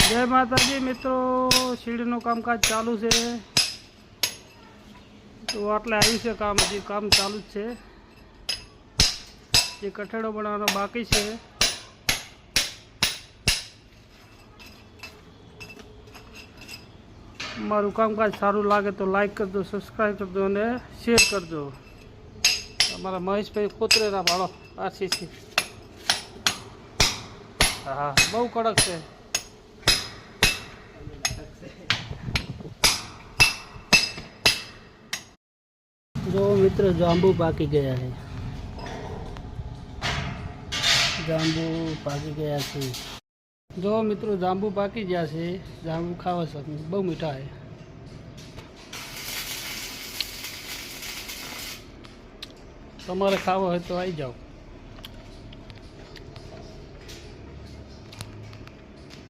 जय माताजी मित्रों, शीडीનું કામકાજ ચાલુ છે તો આટલે આવ્યું છે કામ, હજી કામ ચાલુ જ છે। જે કઠેડો બનાવવાનો બાકી છે। મારું કામકાજ સારું લાગે તો લાઈક કરજો, સબસ્ક્રાઈબ કરજો અને શેર કરજો। અમારા મહેશભાઈ કોતરેના ભાડો આરસીસી, હા બહુ કડક છે। जो मित्र जांबू पाकी गया है, जांबू पाकी गया है। जो मित्रों जांबू पाकी गया है, जांबू खावा सकते, बहुत मीठा है। તમારે ખાવો હોય તો આવી જાઓ।